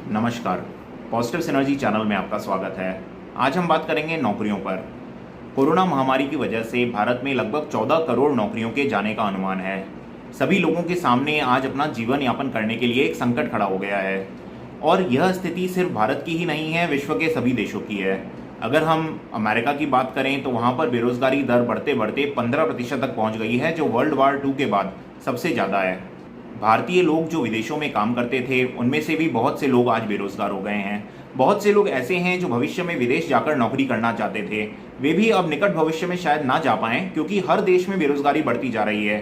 नमस्कार। Positive synergy channel में आपका स्वागत है। आज हम बात करेंगे नौकरियों पर। कोरोना महामारी की वजह से भारत में लगभग 14 करोड़ नौकरियों के जाने का अनुमान है। सभी लोगों के सामने आज अपना जीवन यापन करने के लिए एक संकट खड़ा हो गया है और यह स्थिति सिर्फ भारत की ही नहीं है, विश्व के सभी देशों की है। अगर हम अमेरिका की बात करें तो वहाँ पर बेरोजगारी दर बढ़ते बढ़ते 15% तक पहुँच गई है, जो वर्ल्ड वार 2 के बाद सबसे ज़्यादा है। भारतीय लोग जो विदेशों में काम करते थे उनमें से भी बहुत से लोग आज बेरोजगार हो गए हैं। बहुत से लोग ऐसे हैं जो भविष्य में विदेश जाकर नौकरी करना चाहते थे, वे भी अब निकट भविष्य में शायद ना जा पाएं, क्योंकि हर देश में बेरोजगारी बढ़ती जा रही है।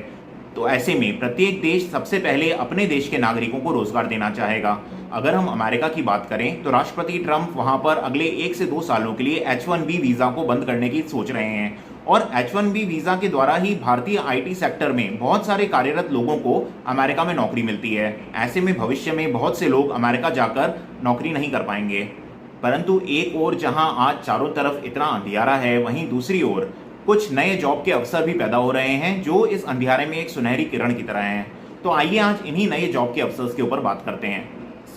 तो ऐसे में प्रत्येक देश सबसे पहले अपने देश के नागरिकों को रोजगार देना चाहेगा। अगर हम अमेरिका की बात करें तो राष्ट्रपति ट्रंप वहां पर अगले 1 से 2 सालों के लिए H-1B वीजा को बंद करने की सोच रहे हैं और H-1B वीजा के द्वारा ही भारतीय IT सेक्टर में बहुत सारे कार्यरत लोगों को अमेरिका में नौकरी मिलती है। ऐसे में भविष्य में बहुत से लोग अमेरिका जाकर नौकरी नहीं कर पाएंगे। परंतु एक ओर जहां आज चारों तरफ इतना अंधियारा है, वहीं दूसरी ओर कुछ नए जॉब के अवसर भी पैदा हो रहे हैं जो इस अंधियारे में एक सुनहरी किरण की तरह हैं। तो आइए आज इन्हीं नए जॉब के अवसर के ऊपर बात करते हैं।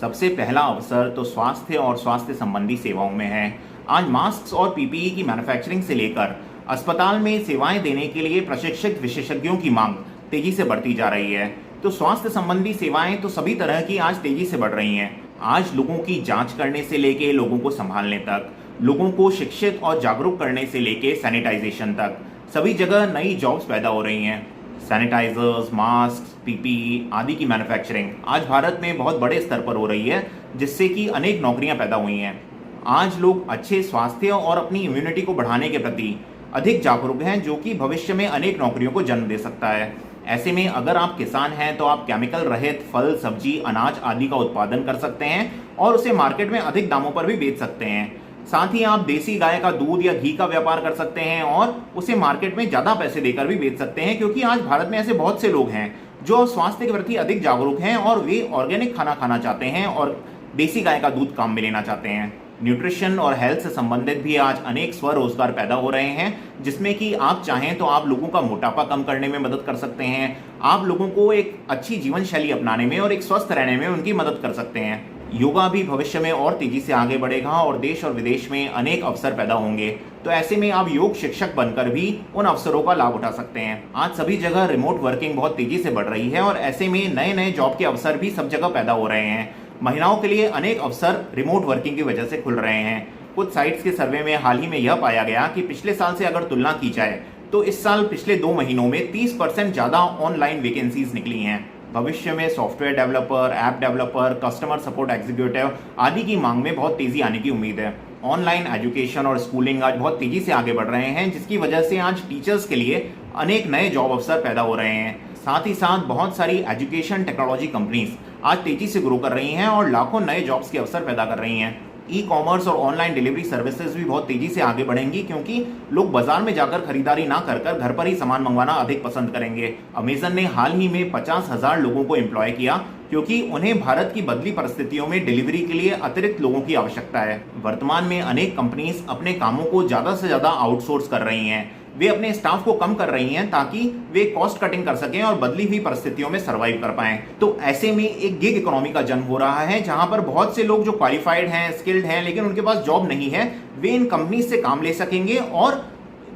सबसे पहला अवसर तो स्वास्थ्य और स्वास्थ्य संबंधी सेवाओं में है। आज मास्क और PPE की मैन्युफैक्चरिंग से लेकर अस्पताल में सेवाएं देने के लिए प्रशिक्षित विशेषज्ञों की मांग तेजी से बढ़ती जा रही है। तो स्वास्थ्य संबंधी सेवाएं तो सभी तरह की आज तेजी से बढ़ रही हैं। आज लोगों की जांच करने से लेके लोगों को संभालने तक, लोगों को शिक्षित और जागरूक करने से लेके सैनिटाइजेशन तक, सभी जगह नई जॉब्स पैदा हो रही हैं। सैनिटाइजर्स, मास्क, PPE आदि की मैन्युफैक्चरिंग आज भारत में बहुत बड़े स्तर पर हो रही है, जिससे कि अनेक नौकरियां पैदा हुई हैं। आज लोग अच्छे स्वास्थ्य और अपनी इम्यूनिटी को बढ़ाने के प्रति अधिक जागरूक हैं, जो कि भविष्य में अनेक नौकरियों को जन्म दे सकता है। ऐसे में अगर आप किसान हैं तो आप केमिकल रहित फल, सब्जी, अनाज आदि का उत्पादन कर सकते हैं और उसे मार्केट में अधिक दामों पर भी बेच सकते हैं। साथ ही आप देसी गाय का दूध या घी का व्यापार कर सकते हैं और उसे मार्केट में ज्यादा पैसे देकर भी बेच सकते हैं, क्योंकि आज भारत में ऐसे बहुत से लोग हैं जो स्वास्थ्य के प्रति अधिक जागरूक हैं और वे ऑर्गेनिक खाना खाना चाहते हैं और देसी गाय का दूध काम में लेना चाहते हैं। न्यूट्रिशन और हेल्थ से संबंधित भी आज अनेक स्वरोजगार पैदा हो रहे हैं, जिसमें कि आप चाहें तो आप लोगों का मोटापा कम करने में मदद कर सकते हैं, आप लोगों को एक अच्छी जीवन शैली अपनाने में और एक स्वस्थ रहने में उनकी मदद कर सकते हैं। योगा भी भविष्य में और तेजी से आगे बढ़ेगा और देश और विदेश में अनेक अवसर पैदा होंगे। तो ऐसे में आप योग शिक्षक बनकर भी उन अवसरों का लाभ उठा सकते हैं। आज सभी जगह रिमोट वर्किंग बहुत तेजी से बढ़ रही है और ऐसे में नए नए जॉब के अवसर भी सब जगह पैदा हो रहे हैं। महिलाओं के लिए अनेक अवसर रिमोट वर्किंग की वजह से खुल रहे हैं। कुछ साइट्स के सर्वे में हाल ही में यह पाया गया कि पिछले साल से अगर तुलना की जाए तो इस साल पिछले 2 महीनों में 30% ज्यादा ऑनलाइन वैकेंसीज निकली हैं। भविष्य में software developer, app developer, customer support executive आदि की मांग में बहुत तेजी आने की उम्मीद है। ऑनलाइन एजुकेशन और स्कूलिंग आज बहुत तेजी से आगे बढ़ रहे हैं, जिसकी वजह से आज टीचर्स के लिए अनेक नए जॉब अवसर पैदा हो रहे हैं। साथ ही साथ बहुत सारी एजुकेशन टेक्नोलॉजी कंपनीज आज तेजी से ग्रो कर रही हैं और लाखों नए जॉब्स के अवसर पैदा कर रही हैं। ई-कॉमर्स और ऑनलाइन डिलीवरी सर्विसेज भी बहुत तेजी से आगे बढ़ेंगी, क्योंकि लोग बाजार में जाकर खरीदारी ना कर घर पर ही सामान मंगवाना अधिक पसंद करेंगे। अमेजन ने हाल ही में 50,000 लोगों को एम्प्लॉय किया, क्योंकि उन्हें भारत की बदली परिस्थितियों में डिलीवरी के लिए अतिरिक्त लोगों की आवश्यकता है। वर्तमान में अनेक कंपनीज अपने कामों को ज्यादा से ज्यादा आउटसोर्स कर रही हैं। वे अपने स्टाफ को कम कर रही हैं ताकि वे कॉस्ट कटिंग कर सकें और बदली हुई परिस्थितियों में सर्वाइव कर पाएं। तो ऐसे में एक गिग इकोनॉमी का जन्म हो रहा है, जहां पर बहुत से लोग जो क्वालिफाइड हैं, स्किल्ड हैं, लेकिन उनके पास जॉब नहीं है, वे इन कंपनीज से काम ले सकेंगे और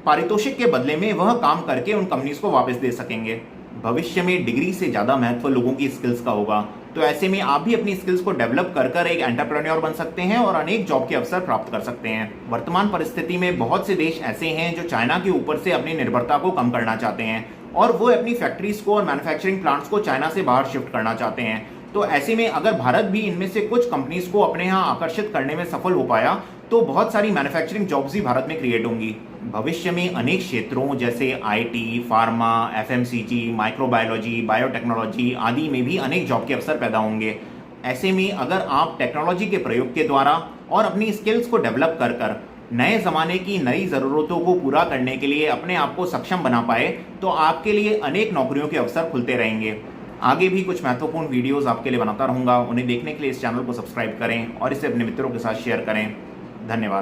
पारितोषिक के बदले में वह काम करके उन कंपनीज को वापस दे सकेंगे। भविष्य में डिग्री से ज्यादा महत्व लोगों की स्किल्स का होगा। तो ऐसे में आप भी अपनी स्किल्स को डेवलप कर एक एंटरप्रेन्योर बन सकते हैं और अनेक जॉब के अवसर प्राप्त कर सकते हैं। वर्तमान परिस्थिति में बहुत से देश ऐसे हैं जो चाइना के ऊपर से अपनी निर्भरता को कम करना चाहते हैं और वो अपनी फैक्ट्रीज को और मैन्युफैक्चरिंग प्लांट्स को चाइना से बाहर शिफ्ट करना चाहते हैं। तो ऐसे में अगर भारत भी इनमें से कुछ कंपनीज को अपने यहाँ आकर्षित करने में सफल हो पाया तो बहुत सारी मैन्युफैक्चरिंग जॉब्स भी भारत में क्रिएट होंगी। भविष्य में अनेक क्षेत्रों जैसे IT, pharma, FMCG, microbiology, biotechnology आदि में भी अनेक जॉब के अवसर पैदा होंगे। ऐसे में अगर आप टेक्नोलॉजी के प्रयोग के द्वारा और अपनी स्किल्स को डेवलप कर नए ज़माने की नई ज़रूरतों को पूरा करने के लिए अपने आप को सक्षम बना पाए तो आपके लिए अनेक नौकरियों के अवसर खुलते रहेंगे। आगे भी कुछ महत्वपूर्ण वीडियोस आपके लिए बनाता रहूँगा। उन्हें देखने के लिए इस चैनल को सब्सक्राइब करें और इसे अपने मित्रों के साथ शेयर करें। धन्यवाद।